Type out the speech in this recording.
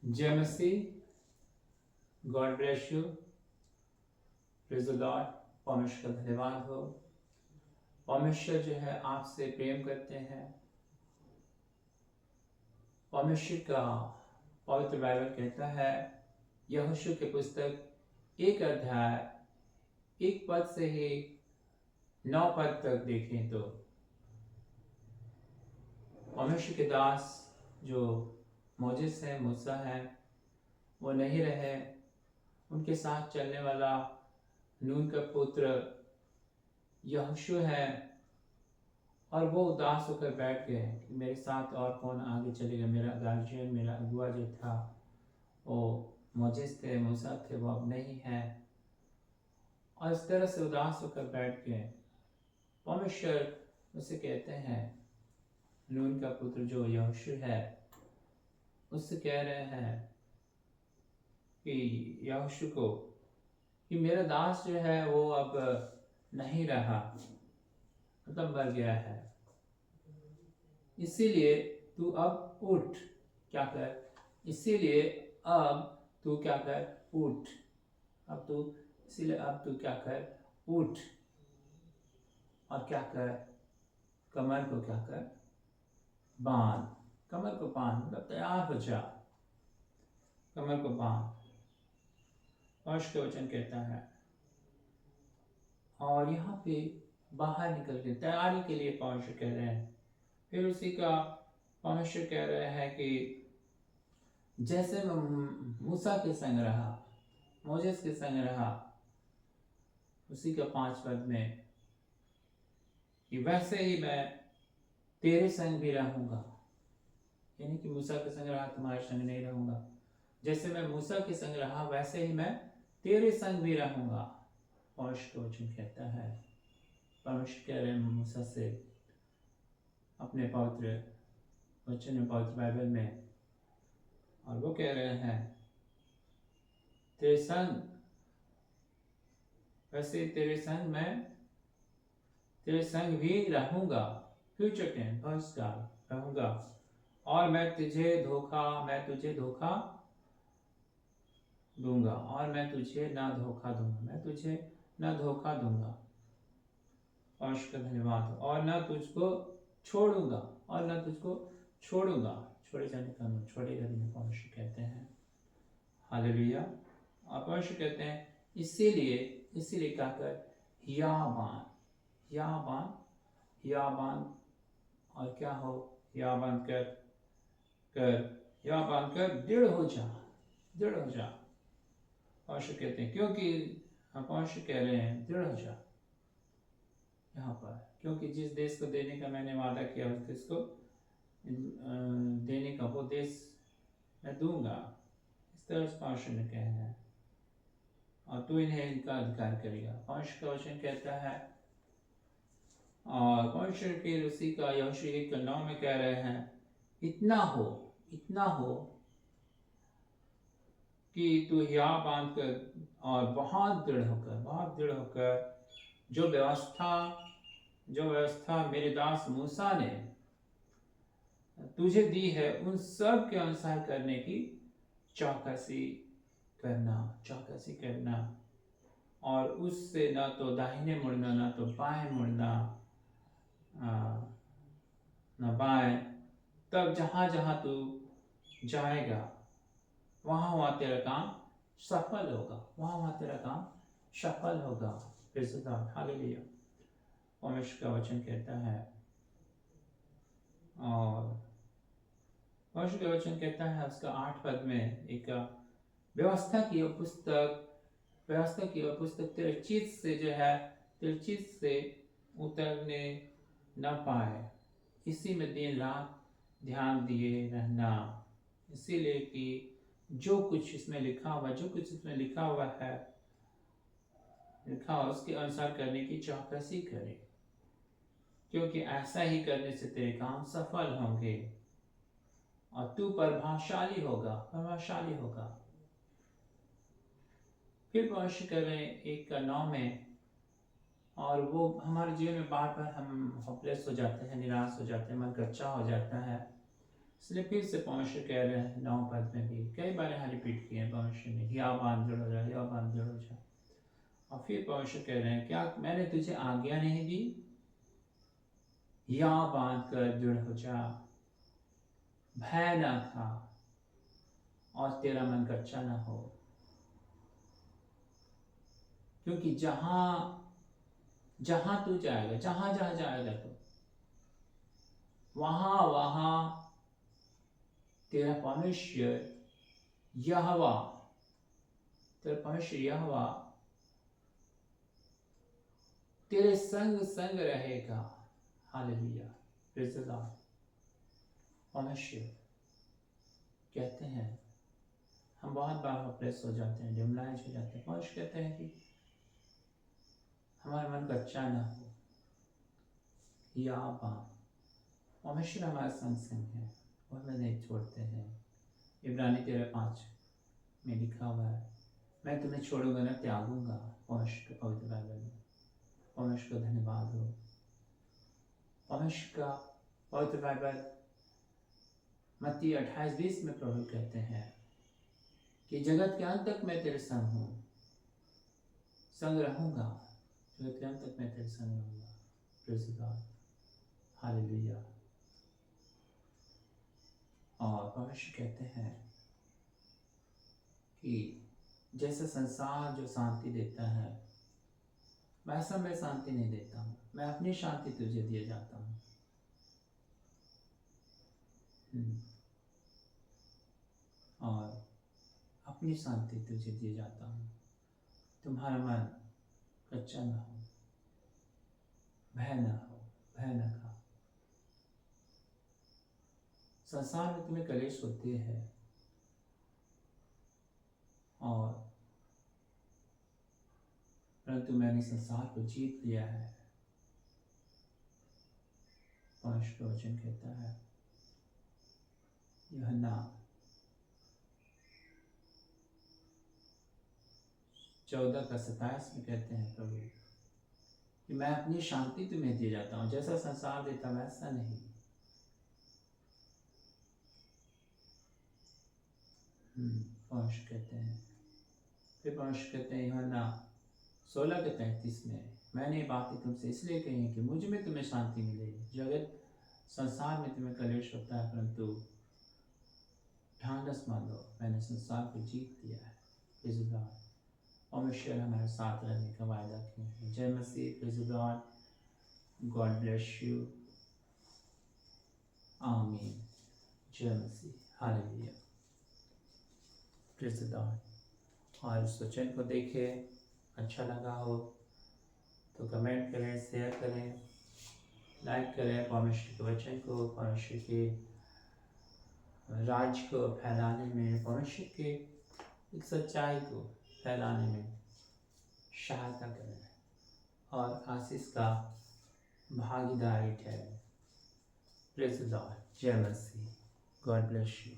जय मसीह। God bless you. Praise the lord. परमेश्वर का धन्यवाद हो। परमेश्वर जो है आपसे प्रेम करते हैं। परमेश्वर का पवित्र बाइबल कहता है, यहोशू की पुस्तक 1 अध्याय 1 पद से ही 9 पद तक देखें तो परमेश्वर के दास जो मोजेस है, मूसा है, वो नहीं रहे। उनके साथ चलने वाला नून का पुत्र यहोशू है, और वो उदास होकर बैठ गए कि मेरे साथ और कौन आगे चलेगा। मेरा गार्जियन, मेरा अगुआ जो था, वो मोजेस थे, मूसा थे, वो अब नहीं है। और इस तरह से उदास होकर बैठ गए। परमेश्वर उसे कहते हैं, नून का पुत्र जो यहोशू है, उससे कह रहे हैं कि यहोशू को कि मेरा दास जो है वो अब नहीं रहा, मतलब मर गया है। इसीलिए तू अब उठ, क्या कर, इसीलिए अब तू क्या कर, उठ। अब तू इसीलिए अब तू क्या कर, उठ, और क्या कर, कमर को क्या कर, बांध। कमर को बांध मतलब तैयार हो जा, कमर को बांध। परमेश्वर का वचन कहता है, और यहाँ पे बाहर निकल के तैयारी के लिए परमेश्वर कह रहे हैं। फिर उसी का परमेश्वर कह रहे हैं कि जैसे मैं मूसा के संग रहा, मोजेस के संग रहा, उसी का 5 पद में, कि वैसे ही मैं तेरे संग भी रहूंगा। यानी कि मूसा के संग रहा, तुम्हारे संग नहीं रहूंगा। जैसे मैं मूसा के संग रहा, वैसे ही मैं तेरे संग भी रहूंगा। परमेश्वर का वचन कहता है। परमेश्वर कह रहे हैं मूसा से अपने पवित्र वचन में, पवित्र बाइबल में, और वो कह रहे हैं तेरे संग, वैसे तेरे संग मैं तेरे संग भी रहूंगा। फ्यूचर टेंस, भविष्यकाल, रहूंगा। और मैं तुझे धोखा दूंगा, और मैं तुझे ना धोखा दूंगा, मैं तुझे ना धोखा दूंगा। परमेश्वर का धन्यवाद। और ना तुझको छोड़ूंगा, और ना तुझको छोड़ूंगा। छोड़े जाने का मतलब छोड़ेगा नहीं, परमेश्वर कहते हैं। हालेलुया। और परमेश्वर कहते हैं इसीलिए क्या कर, या बांध, और क्या हो, या बांध कर दृढ़ हो जा। परमेश्वर कहते हैं, क्योंकि परमेश्वर कह रहे हैं दृढ़ हो जा यहाँ पर, क्योंकि जिस देश को देने का मैंने वादा किया, उस देश को देने का वो देश मैं दूंगा। इस तरह से परमेश्वर ने कहा है, और तू इन्हें इनका अधिकार करेगा। परमेश्वर का वचन कहता है। और परमेश्वर के उसी का यहोशू 1:9 में कह रहे हैं, इतना हो कि तू हिया बांध कर और बहुत दृढ़ होकर जो व्यवस्था मेरे दास मूसा ने तुझे दी है, उन सब के अनुसार करने की चौकसी करना। और उससे ना तो दाहिने मुड़ना, ना तो बाएं मुड़ना, ना बाएं। तब जहां जहां तू जाएगा, वहां तेरा काम सफल होगा। हालेलुया। परमेश्वर का वचन कहता है। और परमेश्वर का वचन कहता है उसका 8 पद में, एक व्यवस्था की वह पुस्तक तिरचित से उतरने न पाए, इसी में दिन रात ध्यान दिए रहना। इसीलिए कि जो कुछ इसमें लिखा हुआ है, उसके अनुसार करने की चौकसी करे, क्योंकि ऐसा ही करने से तेरे काम सफल होंगे और तू प्रभावशाली होगा। फिर परमेश्वर कर रहे हैं 1:9 में, और वो हमारे जीवन में बार बार हम होपलेस हो जाते हैं, निराश हो जाते हैं, मन कच्चा हो जाता है। इसलिए फिर से परमेश्वर कह रहे हैं 9 पद में भी कई बार यहाँ रिपीट किए हैं परमेश्वर ने, या बांध जुड़ हो जा, या बांध जुड़ हो जा। और फिर परमेश्वर कह रहे हैं, क्या मैंने तुझे आज्ञा नहीं दी, या बांध कर दृढ़ हो जा, भय ना खा और तेरा मन कच्चा ना हो। क्योंकि जहां जहां तू जाएगा, जहां जहां जाएगा तो वहां वहां तेरा परमेश्वर यहोवा, तेरा परमेश्वर यहोवा तेरे संग संग रहेगा। Hallelujah, praise the lord. परमेश्वर कहते हैं, हम बहुत बार होपलेस हो जाते हैं, डिमोराइज हो जाते हैं। परमेश्वर कहते हैं कि हमारा मन कच्चा ना हो, या बांध। परमेश्वर हमारे संग संग है, वो हमें नहीं छोड़ते हैं। इब्रानी 13:5 में लिखा हुआ है, मैं तुम्हें छोड़ूंगा ना त्यागूंगा। परमेश्वर का पवित्र बाइबल में, परमेश्वर का धन्यवाद हो। परमेश्वर का पवित्र बाइबल मत्ती 28:20 में प्रभु कहते हैं कि जगत के अंत तक मैं तेरे संग हूँ, संग रहूंगा। जगत के अंत तक मैं तेरे संग रहूंगा। Praise God, hallelujah. और परमेश्वर कहते हैं कि जैसे संसार जो शांति देता है, वैसा मैं शांति नहीं देता हूँ, मैं अपनी शांति तुझे दिए जाता हूँ। और अपनी शांति तुझे दिए जाता हूँ। तुम्हारा मन कच्चा ना हो, भय ना हो, भय ना खा। संसार में तुम्हें कलेश होते हैं, और परंतु मैंने संसार को जीत लिया है। परमेश्वर का वचन कहता है, यूहन्ना 14:27 में कहते हैं प्रभु कि मैं अपनी शांति तुम्हें दिए जाता हूँ, जैसा संसार देता वैसा नहीं। परमेश्वर कहते हैं, फिर परमेश्वर कहते हैं यूहन्ना 16:33 में, मैंने ये बातें तुमसे इसलिए कही है कि मुझ में तुम्हें शांति मिलेगी। जगत संसार में तुम्हें कलेश होता है, परंतु ढांढस मानो, मैंने संसार को जीत लिया है। Praise God. परमेश्वर हमारे साथ रहने का वायदा किया है। जय मसीह, praise God, God bless you, आमीन। जय मसीह, हालेलुया, प्रेज़ गॉड। और इस वचन को देखे, अच्छा लगा हो तो कमेंट करें, शेयर करें, लाइक करें। परमेश्वर के वचन को, परमेश्वर के राज को फैलाने में, परमेश्वर के एक सच्चाई को फैलाने में सहायता करें और आशीष का भागीदारी ठहरें। Praise the Lord. जय मसीह। God bless you.